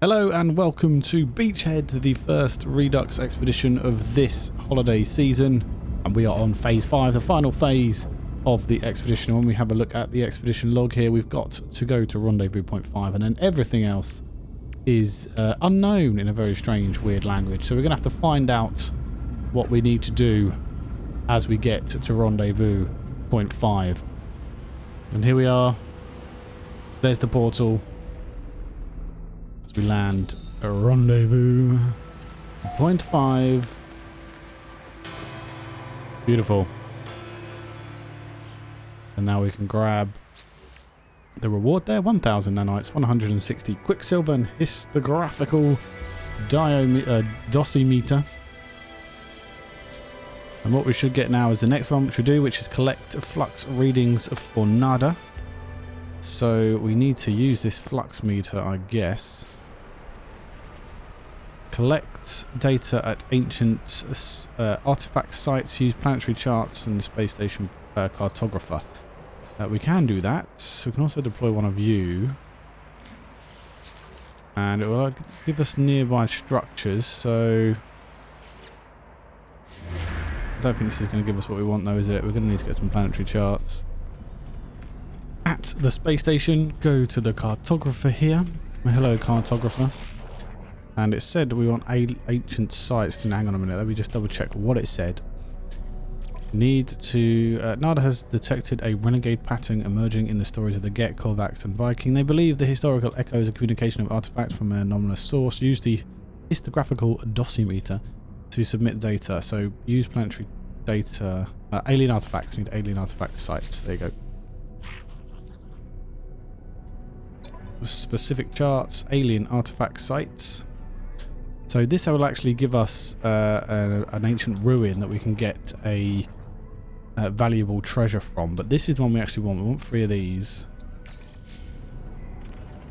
Hello and welcome to Beachhead, the first Redux expedition of this holiday season, and we are on phase 5, the final phase of the expedition. And when we have a look at the expedition log here, we've got to go to rendezvous point 5, and then everything else is unknown in a very strange, weird language. So we're going to have to find out what we need to do as we get to rendezvous point 5. And here we are. There's the portal. We land a rendezvous point 5. Beautiful. And now we can grab the reward there. 1000 nanites, 160 quicksilver and histographical dosimeter. And what we should get now is the next one, which we do, which is collect flux readings for nada. So we need to use this flux meter, I guess. Collect data at ancient artifact sites, use planetary charts and space station cartographer. We can do that. We can also deploy one of you. And it will give us nearby structures, so I don't think this is going to give us what we want though, is it? We're going to need to get some planetary charts. At the space station, go to the cartographer here. Hello, cartographer. And it said we want ancient sites. Hang on a minute, let me just double check what it said. Need to... NADA has detected a renegade pattern emerging in the stories of the Get, Korvax and Viking. They believe the historical echo is a communication of artifacts from an anomalous source. Use the histographical dosimeter to submit data. So use planetary data... alien artifacts. Need alien artifact sites. There you go. Specific charts, alien artifact sites. So this will actually give us an ancient ruin that we can get a valuable treasure from. But this is the one we actually want. We want 3 of these,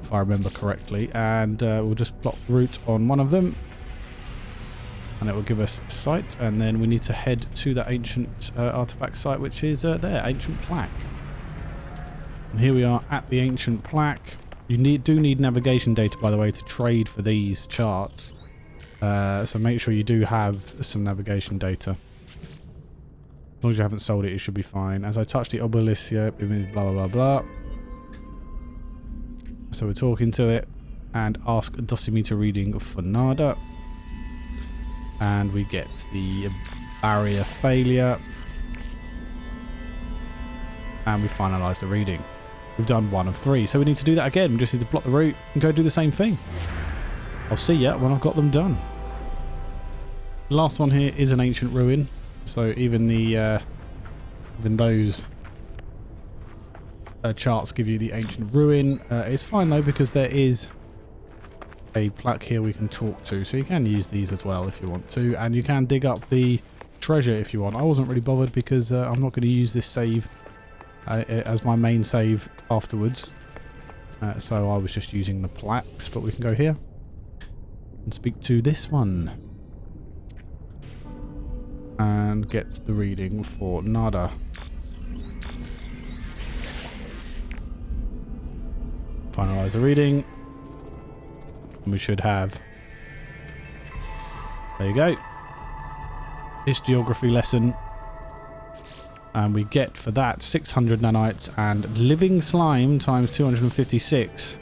if I remember correctly. And we'll just plot route on one of them. And it will give us a site. And then we need to head to the ancient artifact site, which is there, ancient plaque. And here we are at the ancient plaque. You do need navigation data, by the way, to trade for these charts. So make sure you do have some navigation data. As long as you haven't sold it, you should be fine. As I touch the obelisk here, blah, blah, blah, blah. So we're talking to it. And ask a dosimeter reading for nada. And we get the barrier failure. And we finalize the reading. We've done 1 of 3, so we need to do that again. We just need to plot the route and go do the same thing. I'll see ya when I've got them done. The last one here is an ancient ruin, so even the even those charts give you the ancient ruin. It's fine though, because there is a plaque here we can talk to, so you can use these as well if you want to, and you can dig up the treasure if you want. I wasn't really bothered because I'm not going to use this save as my main save afterwards, so I was just using the plaques. But we can go here and speak to this one and get the reading for nada. Finalize the reading, and we should have, there you go, this geography lesson. And we get for that 600 nanites and living slime times 256,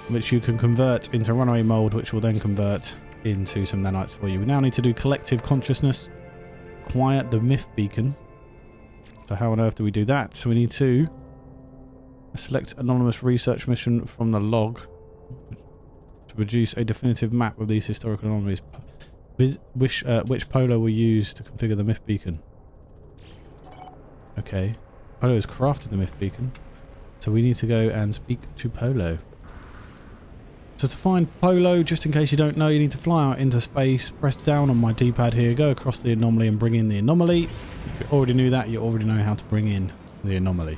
which you can convert into runaway mold, which will then convert into some nanites for you. We now need to do collective consciousness, quiet the myth beacon. So how on earth do we do that? So we need to select anonymous research mission from the log to produce a definitive map of these historical anomalies. Which polo will use to configure the myth beacon? Okay, Polo has crafted the myth beacon, so we need to go and speak to Polo. So to find Polo, just in case you don't know, you need to fly out into space, press down on my D-pad here, go across the anomaly and bring in the anomaly. If you already knew that, you already know how to bring in the anomaly.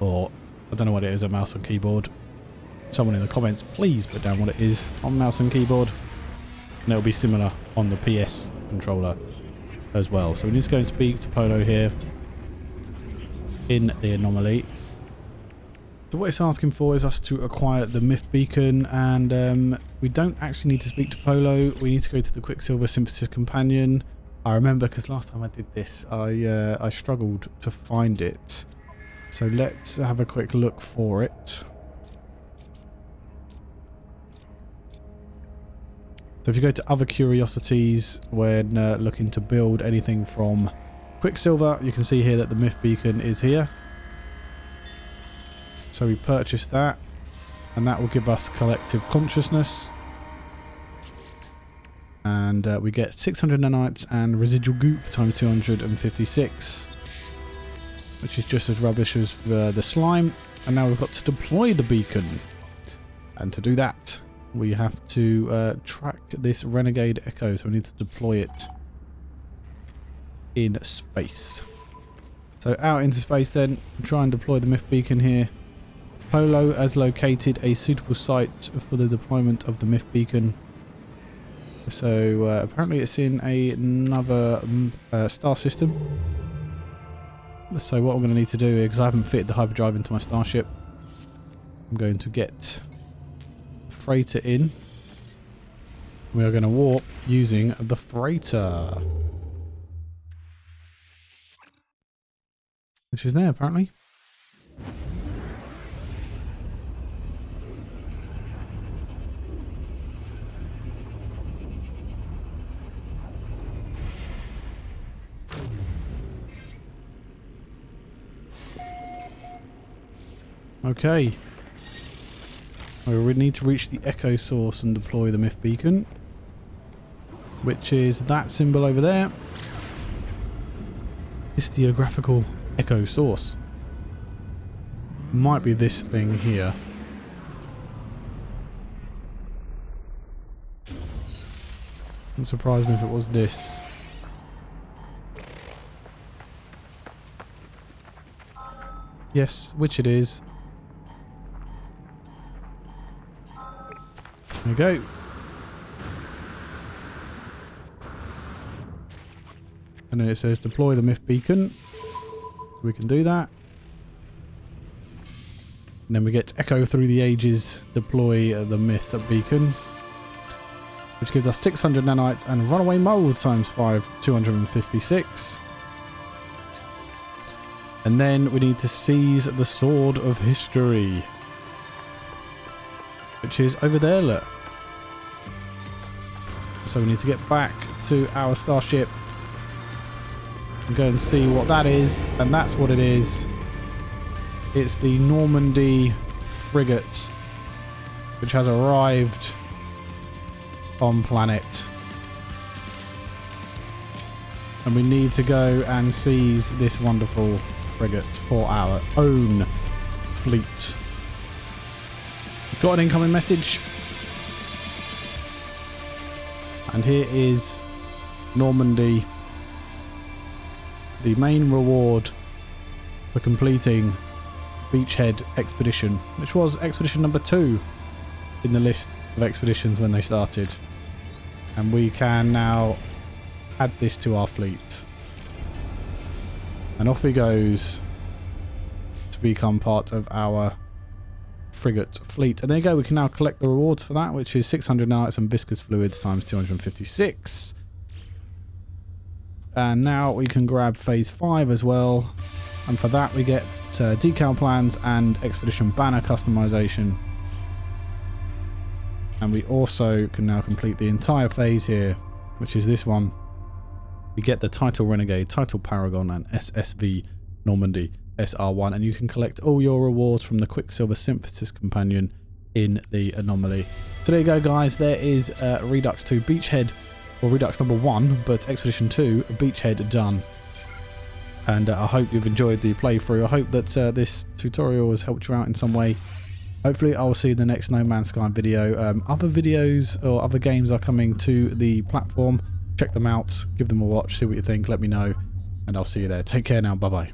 Or, I don't know what it is, a mouse and keyboard. Someone in the comments, please put down what it is on mouse and keyboard. And it'll be similar on the PS controller as well. So we need to go and speak to Polo here in the anomaly. So what it's asking for is us to acquire the myth beacon, and we don't actually need to speak to Polo. We need to go to the Quicksilver Synthesis Companion. I remember because last time I did this, I struggled to find it. So let's have a quick look for it. So if you go to other curiosities when looking to build anything from Quicksilver, you can see here that the myth beacon is here. So we purchase that, and that will give us collective consciousness. And we get 600 nanites and residual goop times 256, which is just as rubbish as the slime. And now we've got to deploy the beacon. And to do that, we have to track this Renegade Echo, so we need to deploy it in space. So out into space then, try and deploy the myth beacon here. Polo has located a suitable site for the deployment of the myth beacon. So apparently it's in another star system. So what I'm going to need to do here, because I haven't fitted the hyperdrive into my starship, I'm going to get freighter in. We are going to warp using the freighter, which is there apparently. Okay. We need to reach the echo source and deploy the myth beacon, which is that symbol over there. Histographical echo source. Might be this thing here. Wouldn't surprise me if it was this. Yes, which it is. There we go. And then it says deploy the myth beacon. We can do that. And then we get echo through the ages, deploy the myth beacon, which gives us 600 nanites and runaway mold times 5, 256. And then we need to seize the sword of history, which is over there, look. So we need to get back to our starship and go and see what that is. And that's what it is. It's the Normandy frigate, which has arrived on planet. And we need to go and seize this wonderful frigate for our own fleet. Got an incoming message. And here is Normandy. The main reward for completing Beachhead Expedition, which was expedition number 2 in the list of expeditions when they started. And we can now add this to our fleet. And off he goes to become part of our frigate fleet. And there you go, we can now collect the rewards for that, which is 600 nanites and viscous fluids times 256. And now we can grab phase 5 as well. And for that we get decal plans and expedition banner customization. And we also can now complete the entire phase here, which is this one. We get the Title Renegade, Title Paragon and SSV Normandy SR1, and you can collect all your rewards from the Quicksilver Synthesis Companion in the anomaly. So there you go, guys. There is Redux 2 Beachhead, or Redux number 1, but Expedition 2 Beachhead done. And I hope you've enjoyed the playthrough. I hope that this tutorial has helped you out in some way. Hopefully I will see you in the next No Man's Sky video. Other videos or other games are coming to the platform. Check them out, give them a watch, see what you think, let me know, and I'll see you there. Take care now, bye bye.